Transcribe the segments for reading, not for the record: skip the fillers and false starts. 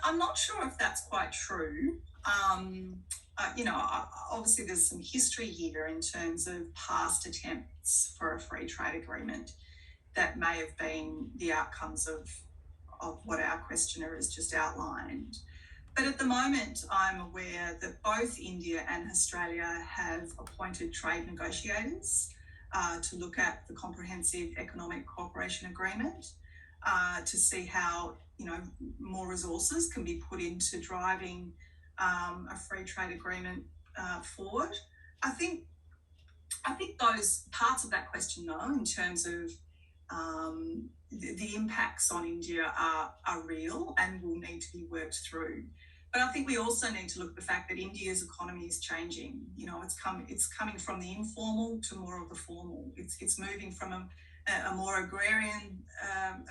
I'm not sure if that's quite true. Obviously there's some history here in terms of past attempts for a free trade agreement that may have been the outcomes of what our questioner has just outlined. But at the moment, I'm aware that both India and Australia have appointed trade negotiators to look at the Comprehensive Economic Cooperation Agreement to see how more resources can be put into driving a free trade agreement forward. I think those parts of that question, though, in terms of the impacts on India are real and will need to be worked through. But I think we also need to look at the fact that India's economy is changing. It's coming from the informal to more of the formal. It's moving from a more agrarian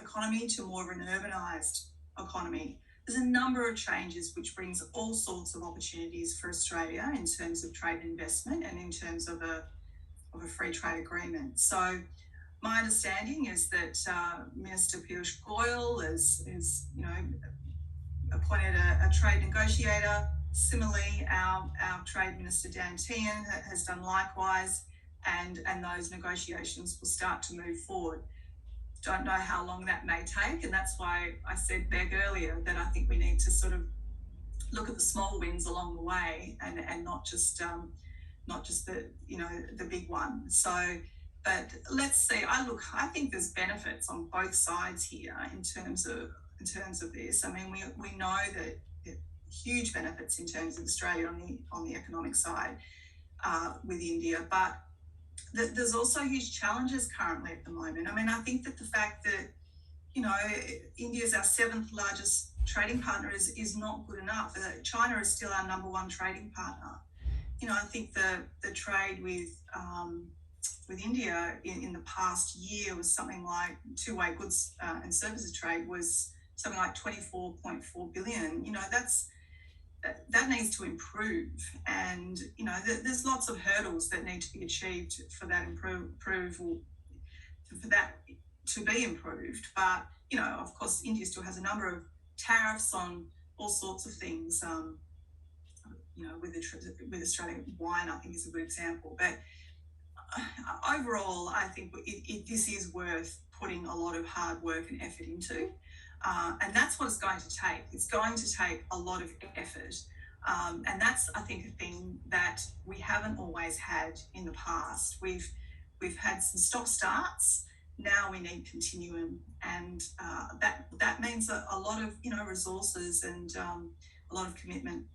economy to more of an urbanised economy. There's a number of changes which brings all sorts of opportunities for Australia in terms of trade and investment and in terms of a free trade agreement. So my understanding is that Minister Piyush Goyal is appointed a trade negotiator. Similarly, our Trade Minister Dan Tehan has done likewise, and those negotiations will start to move forward. Don't know how long that may take, and that's why I said back earlier that I think we need to sort of look at the small wins along the way and not just the big one. So, but let's see. I think there's benefits on both sides here in terms of this. I mean, we know that huge benefits in terms of Australia on the economic side with India, but there's also huge challenges currently at the moment. I mean, I think that the fact that India is our seventh largest trading partner is not good enough. China is still our number one trading partner. I think the trade with India in the past year was something like two-way goods and services trade was something like 24.4 billion. That needs to improve, and there's lots of hurdles that need to be achieved for that approval, for that to be improved. But of course, India still has a number of tariffs on all sorts of things. With Australia, wine I think is a good example. But overall, I think this is worth putting a lot of hard work and effort into. And that's what it's going to take. It's going to take a lot of effort. And that's, I think, a thing that we haven't always had in the past. We've had some stop-starts. Now we need continuum. And that means a lot of, resources and a lot of commitment